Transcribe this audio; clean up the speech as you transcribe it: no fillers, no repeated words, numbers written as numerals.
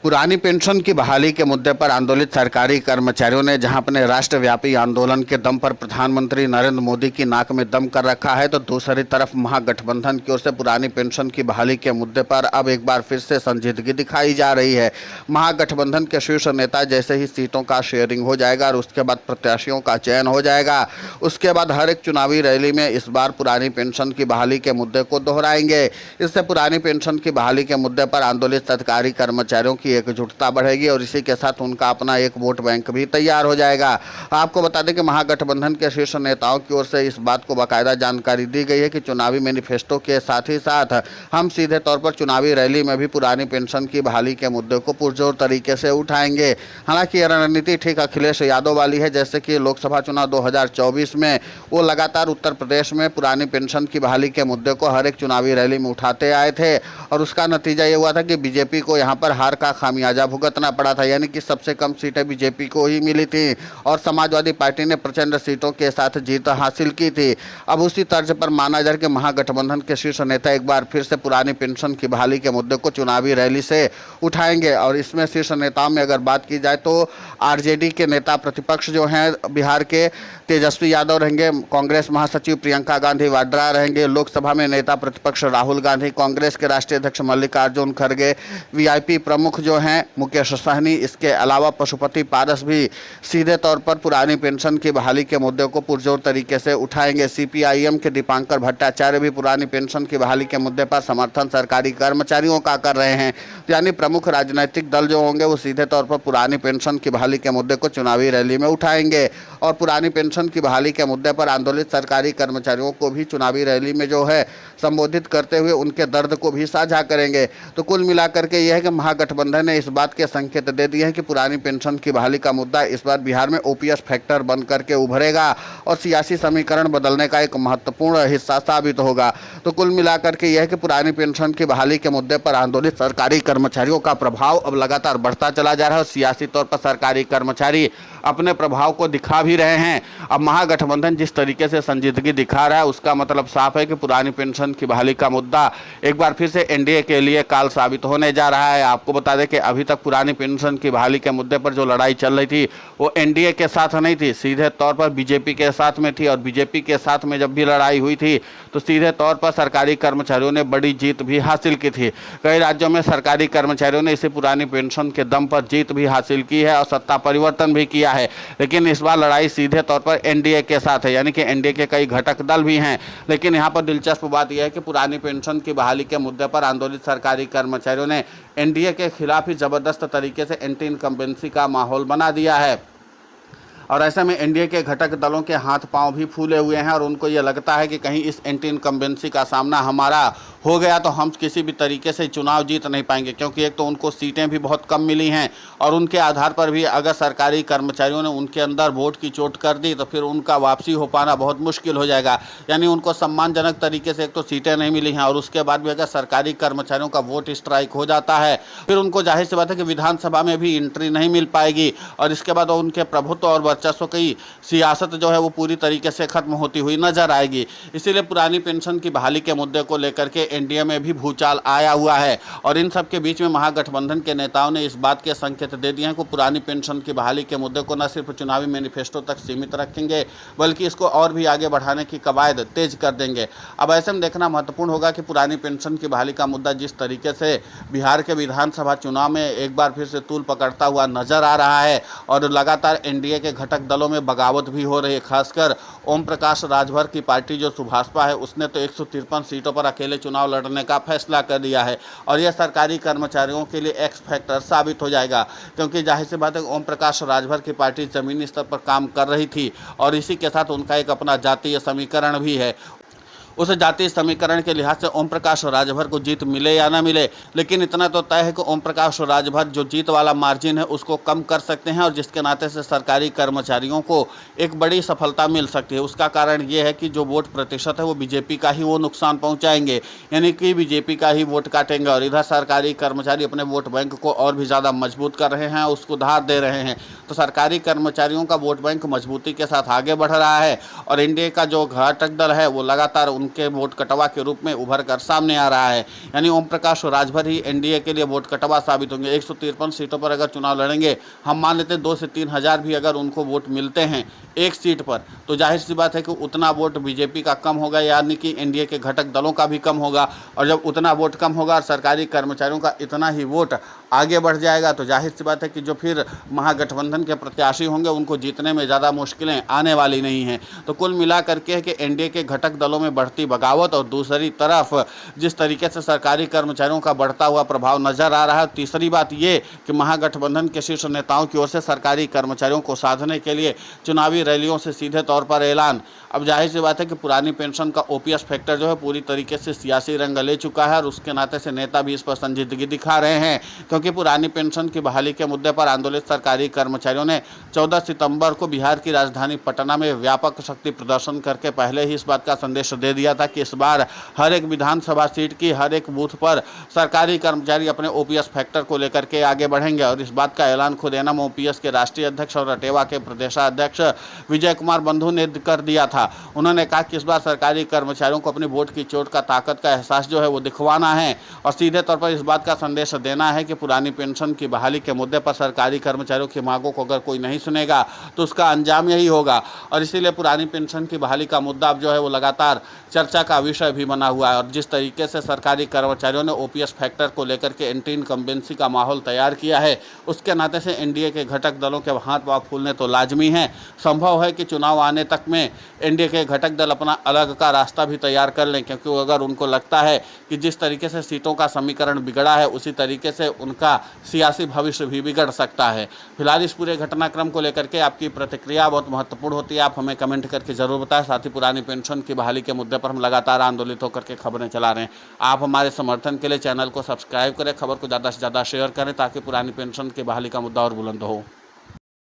पुरानी पेंशन की बहाली के मुद्दे पर आंदोलित सरकारी कर्मचारियों ने जहां अपने राष्ट्रव्यापी आंदोलन के दम पर प्रधानमंत्री नरेंद्र मोदी की नाक में दम कर रखा है, तो दूसरी तरफ महागठबंधन की ओर से पुरानी पेंशन की बहाली के मुद्दे पर अब एक बार फिर से संजीदगी दिखाई जा रही है। महागठबंधन के शीर्ष नेता जैसे ही सीटों का शेयरिंग हो जाएगा और उसके बाद प्रत्याशियों का चयन हो जाएगा, उसके बाद हर एक चुनावी रैली में इस बार पुरानी पेंशन की बहाली के मुद्दे को दोहराएंगे। इससे पुरानी पेंशन की बहाली के मुद्दे पर आंदोलित सरकारी कर्मचारियों की एकजुटता बढ़ेगी और इसी के साथ उनका अपना एक वोट बैंक भी तैयार हो जाएगा। आपको बता दें कि महागठबंधन के शीर्ष नेताओं की ओर से इस बात को बाकायदा जानकारी दी गई है कि चुनावी मैनिफेस्टो के साथ ही साथ हम सीधे तौर पर चुनावी रैली में भी पुरानी पेंशन की बहाली के मुद्दे को पुरजोर तरीके से उठाएंगे। हालांकि यह रणनीति ठीक अखिलेश यादव वाली है, जैसे कि लोकसभा चुनाव 2024 में वो लगातार उत्तर प्रदेश में पुरानी पेंशन की बहाली के मुद्दे को हर एक चुनावी रैली में उठाते आए थे और उसका नतीजा ये हुआ था कि बीजेपी को यहाँ पर हार का खामियाजा भुगतना पड़ा था, यानी कि सबसे कम सीटें बीजेपी को ही मिली थी और समाजवादी पार्टी ने प्रचंड सीटों के साथ जीत हासिल की थी। अब उसी तर्ज पर माना जा रहा है कि महागठबंधन के शीर्ष नेता एक बार फिर से पुरानी पेंशन की बहाली के मुद्दे को चुनावी रैली से उठाएंगे और इसमें शीर्ष नेताओं में अगर बात की जाए तो आरजेडी के नेता प्रतिपक्ष जो हैं बिहार के तेजस्वी यादव रहेंगे, कांग्रेस महासचिव प्रियंका गांधी वाड्रा रहेंगे, लोकसभा में नेता प्रतिपक्ष राहुल गांधी, कांग्रेस के राष्ट्रीय अध्यक्ष मल्लिकार्जुन खड़गे, वीआईपी प्रमुख जो हैं मुकेश सहनी, इसके अलावा पशुपति पारस भी सीधे तौर पर पुरानी पेंशन की बहाली के मुद्दे को पुरजोर तरीके से उठाएंगे। सीपीआईएम के दीपांकर भट्टाचार्य भी पुरानी पेंशन की बहाली के मुद्दे पर समर्थन सरकारी कर्मचारियों का कर रहे हैं। यानी प्रमुख राजनीतिक दल जो होंगे वो सीधे तौर पर पुरानी पेंशन की बहाली के मुद्दे को चुनावी रैली में उठाएंगे और पुरानी पेंशन की बहाली के मुद्दे पर आंदोलित सरकारी कर्मचारियों को भी चुनावी रैली में जो है संबोधित करते हुए उनके दर्द को भी साझा करेंगे। तो कुल मिलाकर के यह है कि महागठबंधन ने इस बात के संकेत दे दिए हैं कि पुरानी पेंशन की बहाली का मुद्दा इस बार बिहार में ओपीएस फैक्टर बन करके उभरेगा और सियासी समीकरण बदलने का एक महत्वपूर्ण हिस्सा साबित होगा। तो कुल मिलाकर के यह है कि पुरानी पेंशन की बहाली के मुद्दे पर आंदोलित सरकारी कर्मचारियों का प्रभाव अब लगातार बढ़ता चला जा रहा है और सियासी तौर पर सरकारी कर्मचारी अपने प्रभाव को दिखा भी रहे हैं। अब महागठबंधन जिस तरीके से संजीदगी दिखा रहा है उसका मतलब साफ है कि पुरानी पेंशन की बहाली का मुद्दा एक बार फिर से एनडीए के लिए काल साबित होने जा रहा है। आपको बता दें कि अभी तक पुरानी पेंशन की बहाली के मुद्दे पर जो लड़ाई चल रही थी वो एनडीए के साथ नहीं थी, सीधे तौर पर बीजेपी के साथ में थी और बीजेपी के साथ में जब भी लड़ाई हुई थी तो सीधे तौर पर सरकारी कर्मचारियों ने बड़ी जीत भी हासिल की थी। कई राज्यों में सरकारी कर्मचारियों ने इसी पुरानी पेंशन के दम पर जीत भी हासिल की है और सत्ता परिवर्तन भी किया है, लेकिन इस बार लड़ाई सीधे तौर पर एनडीए के साथ है, यानी कि एनडीए के कई घटक दल भी हैं। लेकिन यहाँ पर दिलचस्प बात यह है कि पुरानी पेंशन की बहाली के मुद्दे पर आंदोलित सरकारी कर्मचारियों ने एनडीए के खिलाफ ही जबरदस्त तरीके से एंटी इनकम्बेंसी का माहौल बना दिया है और ऐसे में एनडीए के घटक दलों के हाथ पांव भी फूले हुए हैं और उनको ये लगता है कि कहीं इस एंटी इनकम्बेंसी का सामना हमारा हो गया तो हम किसी भी तरीके से चुनाव जीत नहीं पाएंगे, क्योंकि एक तो उनको सीटें भी बहुत कम मिली हैं और उनके आधार पर भी अगर सरकारी कर्मचारियों ने उनके अंदर वोट की चोट कर दी तो फिर उनका वापसी हो पाना बहुत मुश्किल हो जाएगा। यानी उनको सम्मानजनक तरीके से एक तो सीटें नहीं मिली हैं और उसके बाद भी अगर सरकारी कर्मचारियों का वोट स्ट्राइक हो जाता है फिर उनको जाहिर सी बात है कि विधानसभा में भी एंट्री नहीं मिल पाएगी और इसके बाद उनके प्रभुत्व और वर्चस्व की सियासत जो है वो पूरी तरीके से खत्म होती हुई नजर आएगी। इसीलिए पुरानी पेंशन की बहाली के मुद्दे को लेकर के एनडीए में भी भूचाल आया हुआ है और इन सब के बीच में महागठबंधन के नेताओं ने इस बात के संकेत दे दिए हैं कि पुरानी पेंशन की बहाली के मुद्दे को न सिर्फ चुनावी मैनिफेस्टो तक सीमित रखेंगे बल्कि इसको और भी आगे बढ़ाने की कवायद तेज कर देंगे। अब ऐसे में देखना महत्वपूर्ण होगा कि पुरानी पेंशन की बहाली का मुद्दा जिस तरीके से बिहार के विधानसभा चुनाव में एक बार फिर से तूल पकड़ता हुआ नजर आ रहा है और लगातार एनडीए के घटक दलों में बगावत भी हो रही है। खासकर ओम प्रकाश राजभर की पार्टी जो सुभाषपा है उसने तो 153 सीटों पर अकेले चुनाव लड़ने का फैसला कर दिया है और यह सरकारी कर्मचारियों के लिए एक्स फैक्टर साबित हो जाएगा, क्योंकि जाहिर सी बात है ओम प्रकाश राजभर की पार्टी जमीनी स्तर पर काम कर रही थी और इसी के साथ उनका एक अपना जातीय समीकरण भी है। उस जातीय समीकरण के लिहाज से ओम प्रकाश राजभर को जीत मिले या ना मिले, लेकिन इतना तो तय है कि ओम प्रकाश राजभर जो जीत वाला मार्जिन है उसको कम कर सकते हैं और जिसके नाते से सरकारी कर्मचारियों को एक बड़ी सफलता मिल सकती है। उसका कारण ये है कि जो वोट प्रतिशत है वो बीजेपी का ही वो नुकसान पहुंचाएंगे, यानी कि बीजेपी का ही वोट काटेंगे और इधर सरकारी कर्मचारी अपने वोट बैंक को और भी ज़्यादा मजबूत कर रहे हैं, उसको धार दे रहे हैं। तो सरकारी कर्मचारियों का वोट बैंक मजबूती के साथ आगे बढ़ रहा है और एनडीए का जो घटक दल है वो लगातार उनके वोट कटवा के रूप में उभर कर सामने आ रहा है। यानी ओम प्रकाश राजभर ही एनडीए के लिए वोट कटवा साबित होंगे। 153 सीटों पर अगर चुनाव लड़ेंगे, हम मान लेते हैं 2 से 3 हज़ार भी अगर उनको वोट मिलते हैं एक सीट पर, तो जाहिर सी बात है कि उतना वोट बीजेपी का कम होगा, यानी कि एनडीए के घटक दलों का भी कम होगा। और जब उतना वोट कम होगा और सरकारी कर्मचारियों का इतना ही वोट आगे बढ़ जाएगा, तो जाहिर सी बात है कि जो फिर महागठबंधन के प्रत्याशी होंगे उनको जीतने में ज़्यादा मुश्किलें आने वाली नहीं हैं। तो कुल मिला करके है कि एनडीए के घटक दलों में बढ़ती बगावत और दूसरी तरफ जिस तरीके से सरकारी कर्मचारियों का बढ़ता हुआ प्रभाव नजर आ रहा है, तीसरी बात ये कि महागठबंधन के शीर्ष नेताओं की ओर से सरकारी कर्मचारियों को साधने के लिए चुनावी रैलियों से सीधे तौर पर ऐलान। अब जाहिर सी बात है कि पुरानी पेंशन का ओपीएस फैक्टर जो है पूरी तरीके से सियासी रंग ले चुका है और उसके नाते से नेता भी इस पर संजीदगी दिखा रहे हैं, क्योंकि पुरानी पेंशन की बहाली के मुद्दे पर आंदोलित सरकारी कर्मचारियों ने 14 सितंबर को बिहार की राजधानी पटना में व्यापक शक्ति प्रदर्शन करके पहले ही इस बात का संदेश दे दिया था कि इस बार हर एक विधानसभा सीट की हर एक बूथ पर सरकारी कर्मचारी अपने ओपीएस फैक्टर को लेकर के आगे बढ़ेंगे। और इस बात का ऐलान खुद एनएम ओपीएस के राष्ट्रीय अध्यक्ष और रटेवा के प्रदेशाध्यक्ष विजय कुमार बंधु ने कर दिया था। उन्होंने कहा कि इस बार सरकारी कर्मचारियों को अपनी वोट की चोट का ताकत का एहसास जो है वो दिखवाना है और सीधे तौर पर इस बात का संदेश देना है कि पुरानी पेंशन की बहाली के मुद्दे पर सरकारी कर्मचारियों की मांगों को अगर कोई नहीं सुनेगा तो उसका अंजाम यही होगा। और इसीलिए पुरानी पेंशन की बहाली का मुद्दा अब जो है वो लगातार चर्चा का विषय भी बना हुआ है। और जिस तरीके से सरकारी कर्मचारियों ने ओपीएस फैक्टर को लेकर के एंटी इनकम्बेंसी का माहौल तैयार किया है, उसके नाते से एनडीए के घटक दलों के हाथ पांव फूलने तो लाजमी है। संभव है कि चुनाव आने तक में एनडीए के घटक दल अपना अलग का रास्ता भी तैयार कर लें, क्योंकि अगर उनको लगता है कि जिस तरीके से सीटों का समीकरण बिगड़ा है उसी तरीके से उनका सियासी भविष्य भी बिगड़ सकता है। फिलहाल इस पूरे घटनाक्रम को लेकर के आपकी प्रतिक्रिया बहुत महत्वपूर्ण होती है, आप हमें कमेंट करके जरूर बताएं। साथ ही पुरानी पेंशन की बहाली के मुद्दे पर हम लगातार आंदोलित होकर के खबरें चला रहे हैं। आप हमारे समर्थन के लिए चैनल को सब्सक्राइब करें, खबर को ज़्यादा से ज़्यादा शेयर करें ताकि पुरानी पेंशन की बहाली का मुद्दा और बुलंद हो।